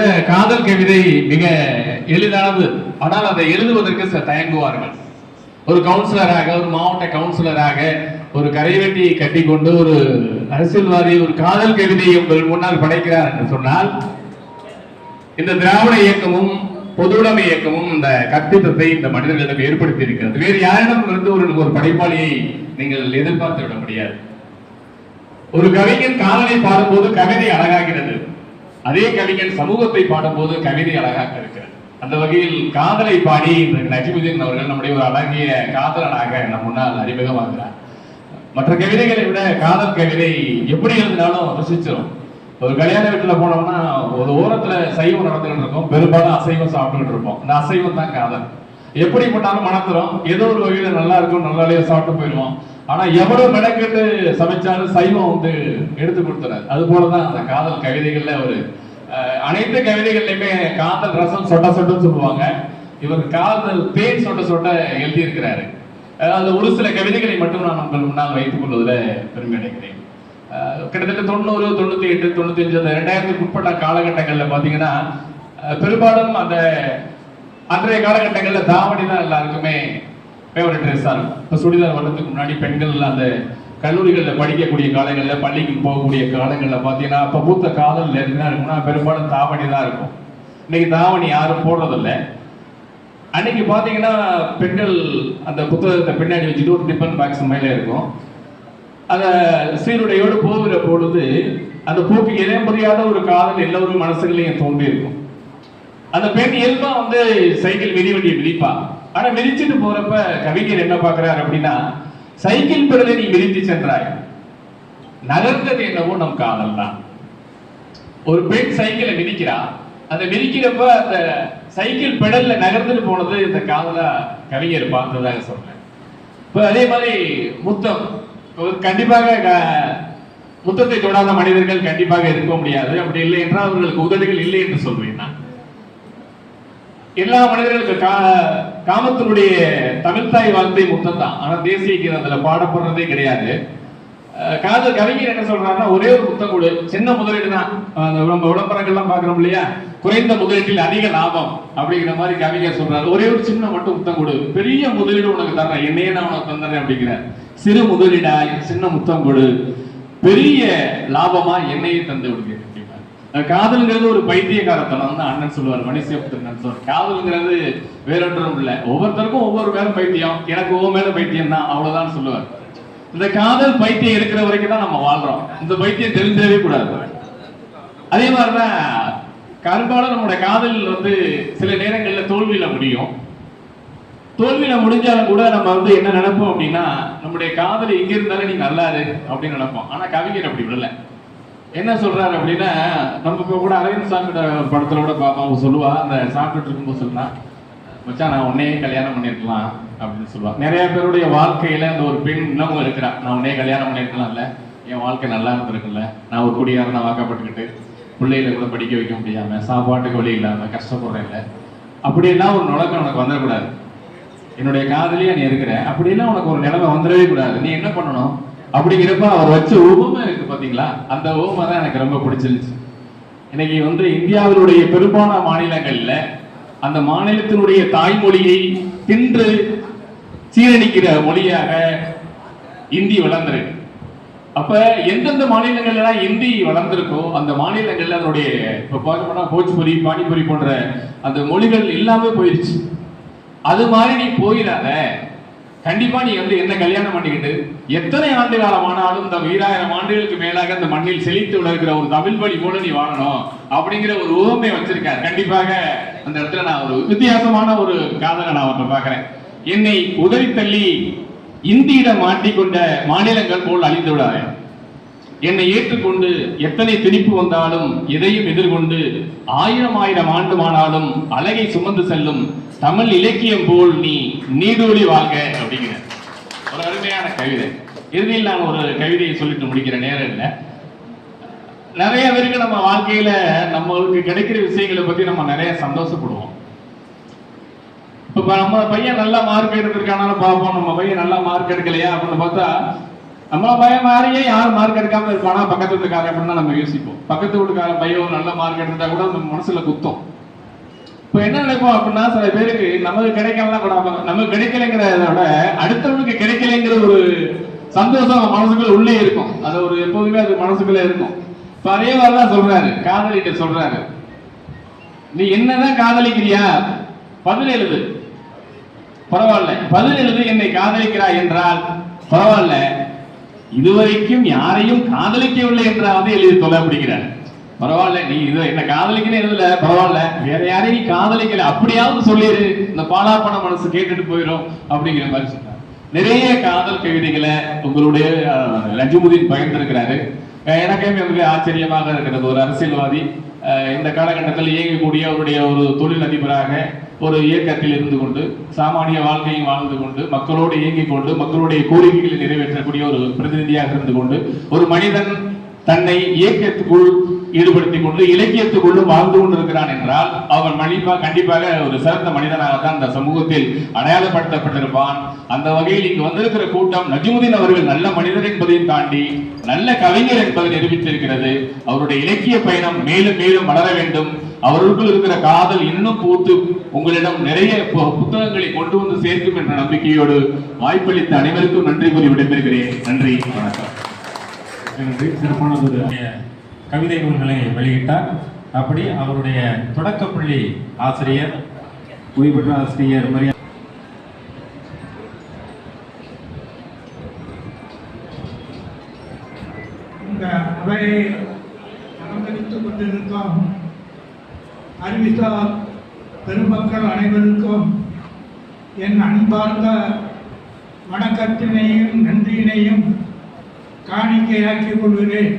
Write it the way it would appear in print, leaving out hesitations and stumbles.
விட காதல் கவிதை மிக எளிதானது. ஆனால் அதை எழுதுவதற்கு தயங்குவார்கள். ஒரு கவுன்சிலராக, ஒரு மாவட்ட கவுன்சிலராக, ஒரு கரைவெட்டி கட்டி கொண்டு ஒரு அரசியல்வாதி ஒரு காதல் கவிதையை உங்கள் முன்னால் படைக்கிறார் என்று சொன்னால், இந்த திராவிட இயக்கமும் பொதுவுடைமை இயக்கமும் இந்த கற்பித்தத்தை இந்த மனிதர்களிடம் ஏற்படுத்தி இருக்கிறது. வேறு யாரிடம் இருந்து ஒரு படைப்பாளியை நீங்கள் எதிர்பார்த்து விட முடியாது. ஒரு கவிஞன் காதலை பாடும்போது கவிதை அழகாகிறது. அதே கவிஞன் சமூகத்தை பாடும்போது கவிதை அழகாக இருக்கிறது. அந்த வகையில் காதலை பாடி நஜிமுதீன் அவர்கள் நம்முடைய ஒரு அழகிய காதலனாக நம் முன்னால் அறிமுகமாகிறார். மற்ற கவிதைகளை விட காதல் கவிதை எப்படி எழுதினாலும் ருசிச்சிடும். ஒரு கல்யாண வீட்டுல போனோம்னா ஒரு ஓரத்துல சைவம் நடந்துகிட்டு இருக்கும், பெரும்பாலும் அசைவம் சாப்பிட்டுக்கிட்டு இருப்போம். இந்த அசைவம் தான் காதல். எப்படி போட்டாலும் மணத்துறோம், ஏதோ ஒரு வகையில நல்லா இருக்கும், நல்லாலேயே சாப்பிட்டு போயிடுவோம். ஆனா எவ்வளவு மெனக்கெட்டு சமைச்சாலும் சைவம் எடுத்து கொடுத்துறாரு. அது போலதான் அந்த காதல் கவிதைகள்ல ஒரு அனைத்து கவிதைகள்லயுமே காதல் ரசம் சொட்ட சொட்டன்னு சொல்லுவாங்க. இவர் காதல் தேன் சொட்ட சொட்ட எழுதி இருக்கிறாரு. அந்த ஒரு சில கவிதைகளை மட்டும் நான் உங்கள் முன்னால் வைத்துக் கொள்வதில் பெருமை அடைகிறேன். கிட்டத்தட்ட 90, 98, 95 அந்த 2000க்கு உட்பட்ட காலகட்டங்கள்ல பாத்தீங்கன்னா பெரும்பாலும் அந்த அன்றைய காலகட்டங்கள்ல தாவணி தான் எல்லாருக்குமே ஃபேவரட் ட்ரெஸ்ஸா இருக்கும். இப்போ சுடிதார் வர்றதுக்கு முன்னாடி பெண்கள் அந்த கல்லூரிகளில் படிக்கக்கூடிய காலங்களில், பள்ளிக்கு போகக்கூடிய காலங்களில் பார்த்தீங்கன்னா இப்போ மூத்த காதல் என்ன இருக்குன்னா பெரும்பாலும் தாவணி தான் இருக்கும். இன்னைக்கு தாவணி யாரும் போடுறதில்லை. அன்னைக்கு பார்த்தீங்கன்னா பெண்கள் அந்த புத்தகத்தை பின்னாடி வச்சுட்டு ஒரு டிஃபன் பாக்ஸ் மேலே இருக்கும். அந்த சீருடையோடு போகிற பொழுது அந்த போக்கு எதே புரியாத ஒரு காதல் எல்லோரும் மனசுகளையும் தோன்றி இருக்கும். அந்த பெண் இயல்பா சைக்கிள் மிதிவண்டியை மிதிப்பா. ஆனா மிதிச்சுட்டு போறப்ப கவிஞர் என்ன பாக்குறாரு அப்படின்னா, சைக்கிள் பெடலை நீ மிதித்து சென்றாய், நகர்ந்தது என்னவோ நம் காதல் தான். ஒரு பெண் சைக்கிளை மிதிக்கிறா, அந்த மிதிக்கிறப்ப அந்த சைக்கிள் பெடல்ல நகர்ந்துட்டு போனது இந்த காதலா கவிஞர் பார்த்ததாக சொல்றேன். இப்ப அதே மாதிரி முத்தம், கண்டிப்பாக முத்தத்தை தொடாத மனிதர்கள் கண்டிப்பாக இருக்க முடியாது. அப்படி இல்லை என்றால் அவர்களுக்கு உதடுகள் இல்லை என்று சொல்வேன் நான். எல்லா மனிதர்களுக்கு காமத்தினுடைய தமிழ்தாய் வார்த்தை முத்தம் தான். ஆனா தேசிய கீதத்துல பாடப்படுறதே கிடையாது. காதல் கவிஞர் என்ன சொல்றாருன்னா, ஒரே ஒரு முத்தம் கொடு, சின்ன முதலீடு தான். நம்ம விளம்பரங்கள்லாம் பாக்குறோம் இல்லையா, குறைந்த முதலீட்டில் அதிக லாபம் அப்படிங்கிற மாதிரி கவிஞர் சொல்றாரு. ஒரே ஒரு சின்ன மட்டும் முத்தம் கொடு, பெரிய முதலீடு உனக்கு தர்றேன், என்னையே நான் உனக்கு தந்துறேன் அப்படிங்கிறார். சிறு முதலீடாய் சின்ன முத்தம் கொடு, பெரிய லாபமா என்னையே தந்து விடுங்க. காதல்ங்கிறது ஒரு பைத்தியக்காரத்தனம் தான் அண்ணன் சொல்லுவார், மணிசேபுத்திரன் சொல்லுவார். காதல்ங்கிறது வேறொன்றும் இல்லை, ஒவ்வொருத்தருக்கும் ஒவ்வொரு மேல பைத்தியம், எனக்கு ஒவ்வொரு மேல பைத்தியம் தான், அவ்வளவுதான் சொல்லுவார். இந்த காதல் பைத்தியம் இருக்கிற வரைக்கும் தான் நம்ம வாழ்றோம். இந்த பைத்தியம் தெரிஞ்சவே கூடாது. அதே மாதிரிதான் கரும்பாலும் நம்மளோட காதல் சில நேரங்கள்ல தோல்வியில முடியும். தோல்வியில முடிஞ்சாலும் கூட நம்ம என்ன நினைப்போம் அப்படின்னா, நம்முடைய காதல் எங்க இருந்தாலும் நீ நல்லா இரு அப்படின்னு நினைப்போம். ஆனா கவிஞர் அப்படி விடல. என்ன சொல்றாரு அப்படின்னா, நம்ம இப்ப கூட அரவிந்த் சாமி படத்துல கூட பாப்பா சொல்லுவா, அந்த சாப்பிட்டு இருக்கும்போது சொன்னா, மச்சான் நான் உன்னையே கல்யாணம் பண்ணிருக்கலாம் அப்படின்னு சொல்லுவா. நிறைய பேருடைய வாழ்க்கையில அந்த ஒரு பெண் இன்னமும் இருக்கிறா, நான் உன்னையே கல்யாணம் பண்ணிருக்கலாம்ல, என் வாழ்க்கை நல்லா இருந்திருக்குல்ல, நான் ஒரு குடியாரனா வாக்கப்பட்டுக்கிட்டு பிள்ளைகளை கூட படிக்க வைக்க முடியாம, சாப்பாட்டுக்கு வழி இல்லாம கஷ்டப்படுறேன் இல்லை, அப்படியெல்லாம் ஒரு நுழக்கம் உனக்கு வந்துடக்கூடாது. என்னுடைய காதலியா நீ இருக்கிற, அப்படியெல்லாம் உனக்கு ஒரு நிலைமை வந்துடவே கூடாது. நீ என்ன பண்ணணும் அப்படிங்கிறப்ப அவர் வச்ச ஊமை இருக்கு பாத்தீங்களா, அந்த ஊமை தான் எனக்கு ரொம்ப பிடிச்சிருச்சு. இன்னைக்கு இந்தியாவினுடைய பெரும்பாலான மாநிலங்கள்ல அந்த மாநிலத்தினுடைய தாய்மொழியை தின்று சீரழிக்கிற மொழியாக இந்தி வளர்ந்திருக்கு. அப்ப எந்தெந்த மாநிலங்கள்ல இந்தி வளர்ந்திருக்கோ அந்த மாநிலங்கள்ல அதனுடைய இப்ப பார்க்க போனா போஜ்புரி, பானிபுரி போன்ற அந்த மொழிகள் இல்லாம போயிடுச்சு. அது மாதிரி நீ போயிடாத. கண்டிப்பா நீ என்ன கல்யாணம் பண்ணிக்கிட்டு எத்தனை ஆண்டு காலம் ஆனாலும் இந்த 2000 ஆண்டுகளுக்கு மேலாக அந்த மண்ணில் செழித்து விளக்குற ஒரு தமிழ் வழி போல நீ வாழணும் அப்படிங்கிற ஒரு உவமை வச்சிருக்காரு. கண்டிப்பாக அந்த இடத்துல நான் ஒரு வித்தியாசமான ஒரு காதலை நான் அவரை பார்க்கிறேன். என்னை உதவி தள்ளி இந்தியிடம் மாட்டிக்கொண்ட மாநிலங்கள் போல் அழிந்து விடாத. என்னை ஏற்றுக்கொண்டு எத்தனை திணிப்பு வந்தாலும் எதையும் எதிர்கொண்டு 1000 ஆண்டுமானாலும் அழகை சுமந்து செல்லும் தமிழ் இலக்கியம் போல் நீ நீடூழி வாழ்க அப்படிங்கிற ஒரு அருமையான கவிதை. இறுதியில் நான் ஒரு கவிதையை சொல்லிட்டு முடிக்கிற நேரம் இல்லை. நிறைய பேருக்கு நம்ம வாழ்க்கையில நம்மளுக்கு கிடைக்கிற விஷயங்களை பத்தி நம்ம நிறைய சந்தோஷப்படுவோம். இப்ப நம்ம பையன் நல்லா மார்க் எடுத்திருக்கானாலும் பார்ப்போம், நம்ம பையன் நல்லா மார்க் எடுக்கலையா அப்படின்னு பார்த்தா நம்மள பையன் மாதிரியே யாரும் மார்க் எடுக்காம இருப்பானா பக்கத்து வீட்டுக்காரன் அப்படின்னு நம்ம யோசிப்போம். பக்கத்து வீட்டுக்காரன் பையன் ஒரு நல்ல மார்க் எடுத்தா கூட நம்ம மனசுல குத்தம். இப்ப என்ன நினைப்போம் அப்படின்னா, சில பேருக்கு நமக்கு கிடைக்கலாம் கூட, நமக்கு கிடைக்கலைங்கிறத விட அடுத்தவனுக்கு கிடைக்கலைங்கிற ஒரு சந்தோஷம் மனசுக்குள்ள உள்ளே இருக்கும். அது ஒரு எப்போதுமே அது மனசுக்குள்ள இருக்கும். இப்ப அதே மாதிரிதான் சொல்றாரு, காதலிட்ட சொல்றாரு, நீ என்னதான் காதலிக்கிறியா, பதில் எழுது, பரவாயில்ல, பதில் எழுது, என்னை காதலிக்கிறாய் என்றால் பரவாயில்ல, இதுவரைக்கும் யாரையும் காதலிக்கவில்லை என்றாவது எழுதி தொலை அப்படிங்கிறார். பரவாயில்ல, நீ இது என்ன காதலிக்கணும் எழுதல, பரவாயில்ல, வேற யாரையும் நீ காதலிக்கல அப்படியாவது சொல்லிடு, இந்த பாலாப்பன மனசு கேட்டுட்டு போயிடும் அப்படிங்கிற மாதிரி சொன்னார். நிறைய காதல் கவிதைகளை உங்களுடைய நஜ்முதீன் பகிர்ந்திருக்கிறாரு. எனக்கே மிக ஆச்சரியமாக இருக்கிறது. ஒரு அரசியல்வாதி இந்த காலகட்டத்தில் இயங்கக்கூடிய அவருடைய ஒரு தொழில் அதிபராக ஒரு இயக்கத்தில் இருந்து கொண்டு சாமானிய வாழ்க்கையை வாழ்ந்து கொண்டு மக்களோடு இயங்கிக் கொண்டு மக்களுடைய கோரிக்கைகளை நிறைவேற்றக்கூடிய ஒரு பிரதிநிதியாக இருந்து கொண்டு ஒரு மனிதன் தன்னை இயக்கத்துக்குள் ஈடுபடுத்திக் கொண்டு இலக்கியத்துக்குள்ளும் வாழ்ந்து கொண்டிருக்கிறான் என்றால் அவன் கண்டிப்பாக ஒரு சிறந்த மனிதனாகத்தான் அந்த சமூகத்தில் அடையாளப்படுத்தப்பட்டிருப்பான். அந்த வகையில் இங்கு வந்திருக்கிற கூட்டம் நஜ்முதீன் அவர்கள் நல்ல மனிதர் என்பதையும் தாண்டி நல்ல கவிஞர் என்பதை நிரூபித்திருக்கிறது. அவருடைய இலக்கிய பயணம் மேலும் மேலும் வளர வேண்டும். அவர்களுக்குள் இருக்கிற காதல் இன்னும் பூத்து உங்களிடம் நிறைய புத்தகங்களை கொண்டு வந்து சேர்க்கும் என்ற நம்பிக்கையோடு வாய்ப்பளித்த அனைவருக்கும் நன்றி கூறி விடைபெறுகிறேன். நன்றி, வணக்கம். சிறப்பான கவிதை நூல்களை வெளியிட்டார். அப்படி அவருடைய தொடக்கப்பள்ளி ஆசிரியர், ஓய்வு பெற்ற ஆசிரியர் மரியா இந்த அவையை அலங்கரித்துக் கொண்டிருக்கும் அறிவித்தார் பெருமக்கள் அனைவருக்கும் என் அன்பார்ந்த வணக்கத்தினையும் நன்றியினையும் காணிக்கையாக்கிக் கொள்கிறேன்.